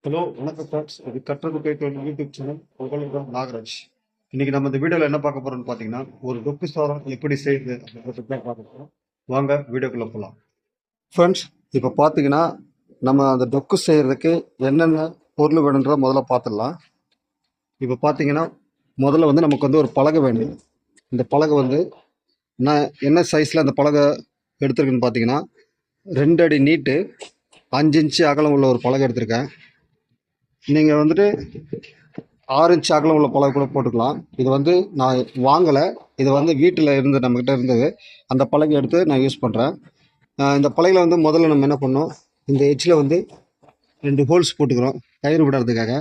Hello வணக்கம் friends. இது கற்றது கைத்தொழில் யூடியூப் சேனல். உங்களுடன் நாகராஜ். இன்னைக்கு நம்ம இந்த வீடியோவில் என்ன பார்க்க போறோம்னு பார்த்தீங்கன்னா, ஒரு தொப்பி சாதம் எப்படி செய்யுது அப்படின்றத தான் பார்க்க போறோம். வாங்க வீடியோக்குள்ள போகலாம். ஃப்ரெண்ட்ஸ், இப்போ பார்த்தீங்கன்னா நம்ம அந்த தொக்கு செய்யறதுக்கு என்னென்ன பொருள் வேணுன்ற முதல்ல பார்த்துடலாம். இப்போ பார்த்தீங்கன்னா முதல்ல வந்து நமக்கு வந்து ஒரு பலகை வேணும். இந்த பலகை வந்து நான் என்ன சைஸில் அந்த பலகை எடுத்திருக்குன்னு பார்த்தீங்கன்னா 2 அடி நீட்டு 5 இன்ச்சு அகலம் உள்ள ஒரு பலகை எடுத்திருக்கேன். நீங்கள் வந்துட்டு 6 இன்ச் அகலம் உள்ள பலகை கூட போட்டுக்கலாம். இது வந்து நான் வாங்கலை, இது வந்து வீட்டில் இருந்து நம்மக்கிட்ட இருந்தது. அந்த பலகை எடுத்து நான் யூஸ் பண்ணுறேன். இந்த பலகையில் வந்து முதல்ல நம்ம என்ன பண்ணோம், இந்த எட்ஜில் வந்து 2 ஹோல்ஸ் போட்டுக்கிறோம் கயிறு விடுறதுக்காக.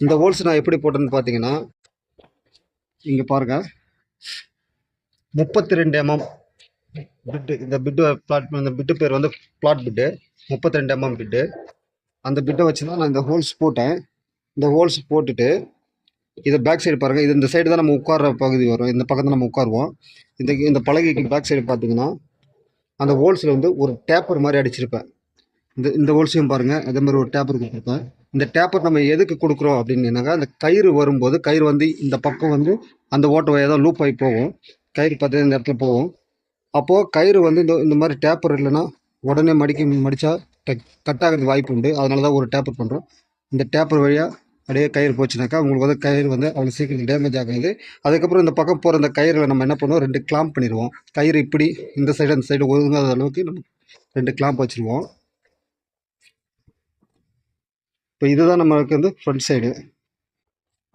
இந்த ஹோல்ஸ் நான் எப்படி போட்டேன்னு பார்த்தீங்கன்னா, இங்கே பாருங்கள், 32 mm பிட்டு. இந்த பிட்டு பிளாட், இந்த பிட்டு பேர் வந்து பிளாட் பிட்டு, 32 mm பிட்டு. அந்த பிட்டை வச்சு தான் நான் இந்த ஹோல்ஸ் போட்டேன். இந்த ஹோல்ஸ் போட்டுட்டு இதை பேக் சைடு பாருங்கள், இது இந்த சைடு தான் நம்ம உட்கார்ற பகுதி வரும், இந்த பக்கம் தான் நம்ம உட்காருவோம். இந்த பலகைக்கு பேக் சைடு பார்த்தீங்கன்னா அந்த ஹோல்ஸில் வந்து ஒரு டேப்பர் மாதிரி அடிச்சிருப்பேன். இந்த ஹோல்ஸையும் பாருங்கள், அதே மாதிரி ஒரு டேப்பர் கொடுத்துருப்பேன். இந்த டேப்பர் நம்ம எதுக்கு கொடுக்குறோம் அப்படின்னாக்கா, அந்த கயிறு வரும்போது கயிறு வந்து இந்த பக்கம் வந்து அந்த ஓட்ட வழியாக தான் லூப் ஆகி போகும். கயிறு பார்த்தீங்கன்னா இந்த இடத்துல போகும். அப்போது கயிறு வந்து இந்த மாதிரி டேப்பர் இல்லைன்னா உடனே மடித்தா கட் ஆகிறதுக்கு வாய்ப்பு உண்டு. அதனால தான் ஒரு டேப்பர் பண்ணுறோம். இந்த டேப்பர் வழியாக அப்படியே கயிறு போச்சுனாக்கா உங்களுக்கு வந்து கயிறு வந்து அவ்வளோ சீக்கிரம் டேமேஜ் ஆகாது. அதுக்கப்புறம் இந்த பக்கம் போகிற அந்த கயிறில் நம்ம என்ன பண்ணுவோம், 2 கிளாம்ப் பண்ணிடுவோம். கயிறு இப்படி இந்த சைடு அந்த சைடு ஒதுங்காத அளவுக்கு நம்ம 2 கிளாம்ப் வச்சுருவோம். இப்போ இதுதான் நம்மளுக்கு வந்து ஃப்ரண்ட் சைடு.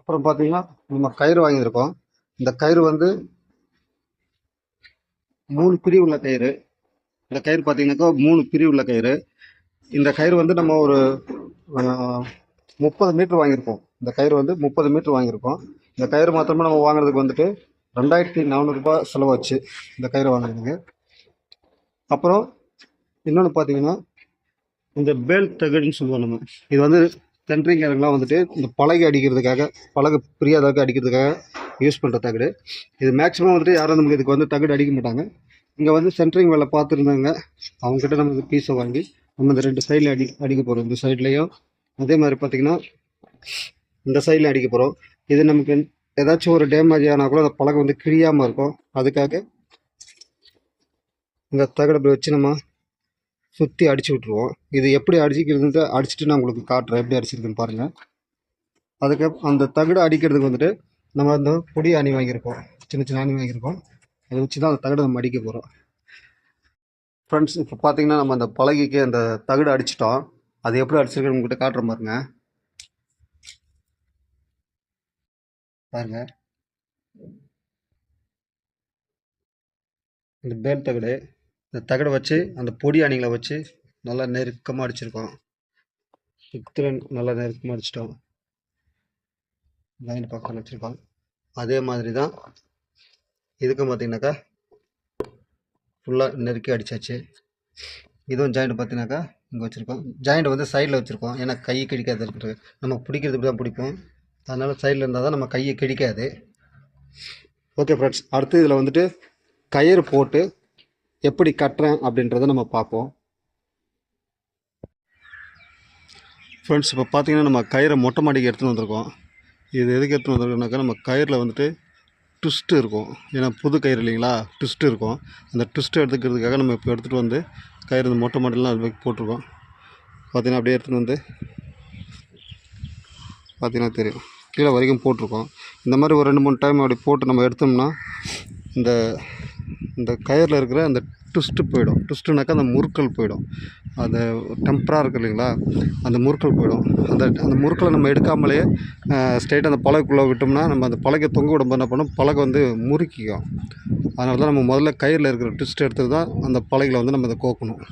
அப்புறம் பார்த்தீங்கன்னா நம்ம கயிறு வாங்கியிருக்கோம். இந்த கயிறு வந்து 3 பிரிவு உள்ள கயிறு. இந்த கயிறு பார்த்தீங்கன்னாக்கா 3 பிரிவு உள்ள கயிறு. இந்த கயிறு வந்து நம்ம ஒரு 30 மீட்டர் வாங்கியிருக்கோம். இந்த கயிறு வந்து 30 மீட்டர் வாங்கியிருக்கோம். இந்த கயிறு மாத்திரமே நம்ம வாங்குறதுக்கு வந்துட்டு 2400 ரூபாய் செலவாச்சு இந்த கயிறு வாங்குறதுக்கு. அப்புறம் இன்னொன்று பார்த்தீங்கன்னா, இந்த பேல் தகடுன்னு சொல்லுவோம் நம்ம. இது வந்து சென்ட்ரிங்காரங்களாம் வந்துட்டு இந்த பலகை அடிக்கிறதுக்காக, பலகை பிரியாதளவுக்கு அடிக்கிறதுக்காக யூஸ் பண்ணுற தகடு. இது மேக்ஸிமம் வந்துட்டு யாரும் நமக்கு இதுக்கு வந்து தகடு அடிக்க மாட்டாங்க. இங்கே வந்து சென்ட்ரிங் வேலை பார்த்துருந்தாங்க, அவங்ககிட்ட நம்ம இந்த பீஸை வாங்கி நம்ம இந்த 2 சைடில் அடிக்க போகிறோம். இந்த சைட்லேயும் அதே மாதிரி பார்த்திங்கன்னா இந்த சைடில் அடிக்க போகிறோம். இது நமக்கு ஏதாச்சும் ஒரு டேமேஜ் ஆனால் கூட அந்த பலகை வந்து கிழியாமல் இருக்கும். அதுக்காக இந்த தகடை வச்சு நம்ம சுற்றி அடிச்சு விட்ருவோம். இது எப்படி அடிச்சிக்கிறதுன்ட்டு அடிச்சுட்டு நான் உங்களுக்கு காட்டுறேன், எப்படி அடிச்சிருக்குன்னு பாருங்கள். அதுக்கு அந்த தகடை அடிக்கிறதுக்கு வந்துட்டு நம்ம அந்த பொடி அணி வாங்கியிருக்கோம், சின்ன சின்ன அணி வாங்கியிருக்கோம். அதை வச்சு தான் அந்த தகடை நம்ம அடிக்க போகிறோம். ஃப்ரெண்ட்ஸ், இப்போ பார்த்தீங்கன்னா நம்ம அந்த பலகைக்கு அந்த தகடு அடிச்சிட்டோம். அது எப்படி அடிச்சிருக்குன்னு உங்கள்கிட்ட காட்டுற பாருங்க. பாருங்க, இந்த பேல் தகடு, இந்த தகடை வச்சு அந்த பொடி அணிகளை வச்சு நல்லா நெருக்கமாக அடிச்சிருக்கோம். நல்லா நெருக்கமாக அடிச்சிட்டோம். லைன் பக்கத்தில் வச்சுருக்கோம். அதே மாதிரி தான் இதுக்கும் பார்த்தீங்கன்னாக்கா ஃபுல்லாக நெருக்கி அடித்தாச்சு. இதுவும் ஜாயிண்ட் பார்த்தீங்கன்னாக்கா இங்கே வச்சுருக்கோம். ஜாயிண்ட் வந்து சைடில் வச்சுருக்கோம், ஏன்னா கை கிடிக்காது இருக்கிறது. நம்ம பிடிக்கிறதுக்கு தான் பிடிப்போம், அதனால் சைடில் இருந்தால் தான் நம்ம கையை கிடிக்காது. ஓகே ஃப்ரெண்ட்ஸ், அடுத்து இதில் வந்துட்டு கயிறு போட்டு எப்படி கட்டுறேன் அப்படின்றத நம்ம பார்ப்போம். ஃப்ரெண்ட்ஸ், இப்போ பார்த்தீங்கன்னா நம்ம கயிறை மொட்டை மாடிக்கு எடுத்துகிட்டு வந்திருக்கோம். இது எதுக்கு எடுத்துகிட்டு வந்திருக்கோம்னாக்கா, நம்ம கயிறில் வந்துட்டு ட்விஸ்ட்டு இருக்கும், ஏன்னா புது கயிறு இல்லைங்களா, ட்விஸ்ட்டு இருக்கும். அந்த ட்விஸ்ட்டு எடுத்துக்கிறதுக்காக நம்ம இப்போ எடுத்துகிட்டு வந்து கயிறு இந்த மொட்டை மாடிலாம் அது போட்டிருக்கோம். பார்த்தீங்கன்னா அப்படியே எடுத்துகிட்டு வந்து பார்த்தீங்கன்னா தெரியும், கீழே வரைக்கும் போட்டிருக்கோம். இந்த மாதிரி ஒரு 2-3 டைம் அப்படி போட்டு நம்ம எடுத்தோம்னா இந்த இந்த கயிறில் இருக்கிற அந்த ட்விஸ்ட்டு போயிடும். ட்விஸ்ட்டுனாக்கா அந்த முறுக்கள் போயிடும். அந்த டெம்பராக இருக்குது இல்லைங்களா, அந்த முறுக்கள் போயிடும். அந்த முறுக்களை நம்ம எடுக்காமலே ஸ்ட்ரைட்டாக அந்த பலகைக்குள்ளே விட்டோம்னா நம்ம அந்த பலகை தொங்க விடும்போது என்ன பண்ணோம், பலகை வந்து முறுக்கிக்கும். அதனால தான் நம்ம முதல்ல கயிறில் இருக்கிற ட்விஸ்ட் எடுத்து தான் அந்த பலகையில் வந்து நம்ம அதை கோக்கணும்.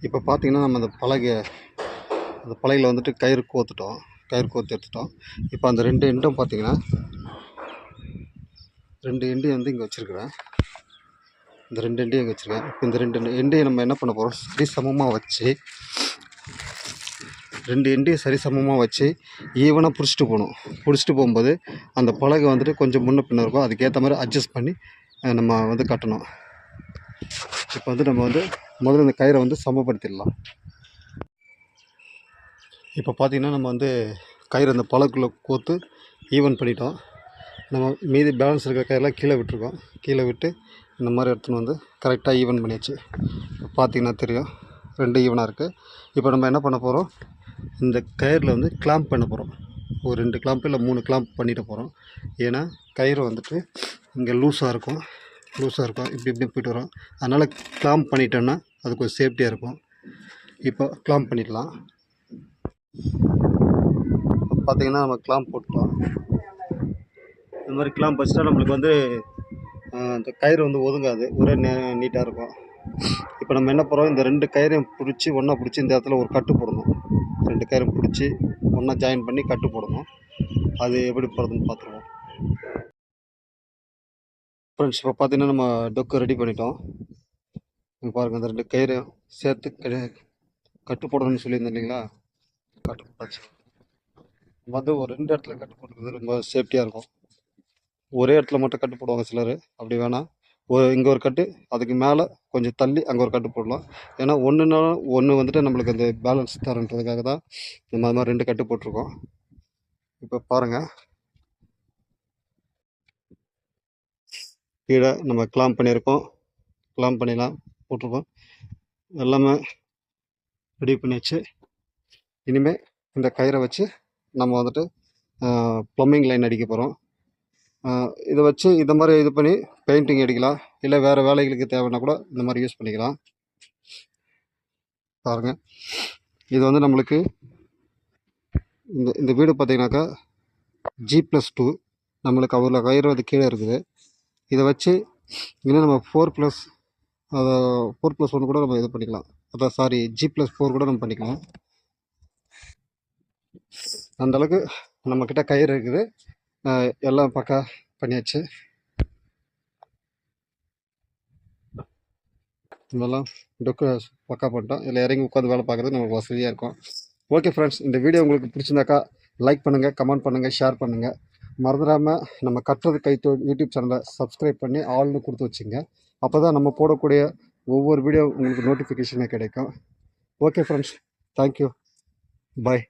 இப்போ பார்த்திங்கன்னா நம்ம அந்த பலகையில் வந்துட்டு கயிறு கோத்து எடுத்துட்டோம். இப்போ அந்த 2 எண்டும் பார்த்திங்கன்னா 2 எண்டையும் வந்து இங்கே வச்சுருக்கிறேன். இந்த 2 எண்டையும் இங்கே வச்சுருக்கேன். இப்போ இந்த 2 எண்டையும் நம்ம என்ன பண்ண போகிறோம், சரிசமமாக வச்சு 2 எண்டையும் சரிசமமாக வச்சு ஈவனாக பிடிச்சிட்டு போகும்போது அந்த பலகை வந்துட்டு கொஞ்சம் முன்ன பின்ன இருக்கும். அதுக்கேற்ற மாதிரி அட்ஜஸ்ட் பண்ணி நம்ம வந்து கட்டணும். இப்போ வந்து நம்ம வந்து முதல்ல இந்த கயிறை வந்து சமப்படுத்திடலாம். இப்போ பார்த்தீங்கன்னா நம்ம வந்து கயிறு அந்த பழக்குள்ளே கோர்த்து ஈவன் பண்ணிட்டோம். நம்ம மீதி பேலன்ஸ் இருக்கிற கயிறெல்லாம் கீழே விட்டுருக்கோம். கீழே விட்டு இந்த மாதிரி எடுத்துன்னு வந்து கரெக்டாக ஈவன் பண்ணியாச்சு. பார்த்தீங்கன்னா தெரியும் 2 ஈவனாக இருக்குது. இப்போ நம்ம என்ன பண்ண போகிறோம், இந்த கயிறில் வந்து கிளாம்ப் பண்ண போகிறோம். ஒரு 2 கிளாம்ப் இல்லை 3 கிளாம்ப் பண்ணிட்டு போகிறோம். ஏன்னா கயிறு வந்துட்டு இங்கே லூஸாக இருக்கும். இப்படி இப்படி போய்ட்டு வரும். அதனால் கிளாம்ப் பண்ணிட்டோன்னா அது கொஞ்சம் சேஃப்டியாக இருக்கும். இப்போ கிளாம்ப் பண்ணிடலாம். பார்த்திங்கன்னா நம்ம கிளாம்ப் போட்டோம். இந்த மாதிரி கிளாம்ப் வச்சுட்டா நம்மளுக்கு வந்து இந்த கயிறு வந்து ஒதுங்காது, ஒரே நீட்டாக இருக்கும். இப்போ நம்ம என்ன பண்ணுறோம், இந்த 2 கயிறையும் பிடிச்சி ஒன்றா பிடிச்சி இந்த இடத்துல ஒரு கட்டு போடணும். 2 கயிறும் பிடிச்சி ஒன்றா ஜாயின் பண்ணி கட்டு போடணும். அது எப்படி போடுறதுன்னு பார்த்துருவோம். ஃப்ரெண்ட்ஸ் இப்போ பார்த்தீங்கன்னா நம்ம டொக்கு ரெடி பண்ணிட்டோம். பாருங்கள், அந்த 2 கயிறையும் சேர்த்து கட்டு போடணும்னு சொல்லியிருந்தேன் இல்லைங்களா, கட்டு போட்டாச்சு. வந்து ஒரு 2 இடத்துல கட்டு போடுறது ரொம்ப சேஃப்டியாக இருக்கும். ஒரே இடத்துல மட்டும் கட்டு போடுவாங்க சிலர், அப்படி வேணாம். இங்கே ஒரு கட்டு, அதுக்கு மேலே கொஞ்சம் தள்ளி அங்கே ஒரு கட்டு போடலாம். ஏன்னா ஒன்று வந்துட்டு நம்மளுக்கு அந்த பேலன்ஸ் தரன்றதுக்காக தான் நம்ம அது மாதிரி 2 கட்டு போட்டிருக்கோம். இப்போ பாருங்கள், கீழே நம்ம கிளாம்ப் பண்ணியிருக்கோம். கிளாம்ப் பண்ணிலாம் போட்டிருக்கோம். எல்லாமே ரெடி பண்ணியாச்சு. இனிமேல் இந்த கயிறை வச்சு நம்ம வந்துட்டு ப்ளம்பிங் லைன் அடிக்க போகிறோம். இதை வச்சு இந்த மாதிரி இது பண்ணி பெயிண்டிங் அடிக்கலாம், இல்லை வேறு வேலைகளுக்கு தேவைன்னா கூட இந்த மாதிரி யூஸ் பண்ணிக்கலாம். பாருங்கள், இது வந்து நம்மளுக்கு இந்த வீடு பார்த்திங்கனாக்கா G+2 நம்மளுக்கு அவ்வளோ கயிறு வந்து கீழே இருக்குது. இதை வச்சு இன்னும் நம்ம 4+1 கூட நம்ம இது பண்ணிக்கலாம். அதான் சாரி, G+4 கூட நம்ம பண்ணிக்கலாம். அந்தளவுக்கு நம்மக்கிட்ட கயிறு இருக்குது. எல்லாம் பக்கா பண்ணியாச்சு. இதெல்லாம் டொக்கு பக்கா பண்ணிட்டோம். இதில் இறங்கி உட்காந்து வேலை பார்க்குறது நமக்கு வசதியாக இருக்கும். ஓகே ஃப்ரெண்ட்ஸ், இந்த வீடியோ உங்களுக்கு பிடிச்சிருந்தாக்கா லைக் பண்ணுங்கள், கமெண்ட் பண்ணுங்கள், ஷேர் பண்ணுங்கள். மறந்துடாமல் நம்ம கற்றது கைத்தொழில் யூடியூப் சேனலை சப்ஸ்கிரைப் பண்ணி ஆல்னு கொடுத்து வச்சுங்க. அப்போ தான் நம்ம போடக்கூடிய ஒவ்வொரு வீடியோ உங்களுக்கு நோட்டிஃபிகேஷனே கிடைக்கும். ஓகே ஃப்ரெண்ட்ஸ், தேங்க்யூ, பாய்.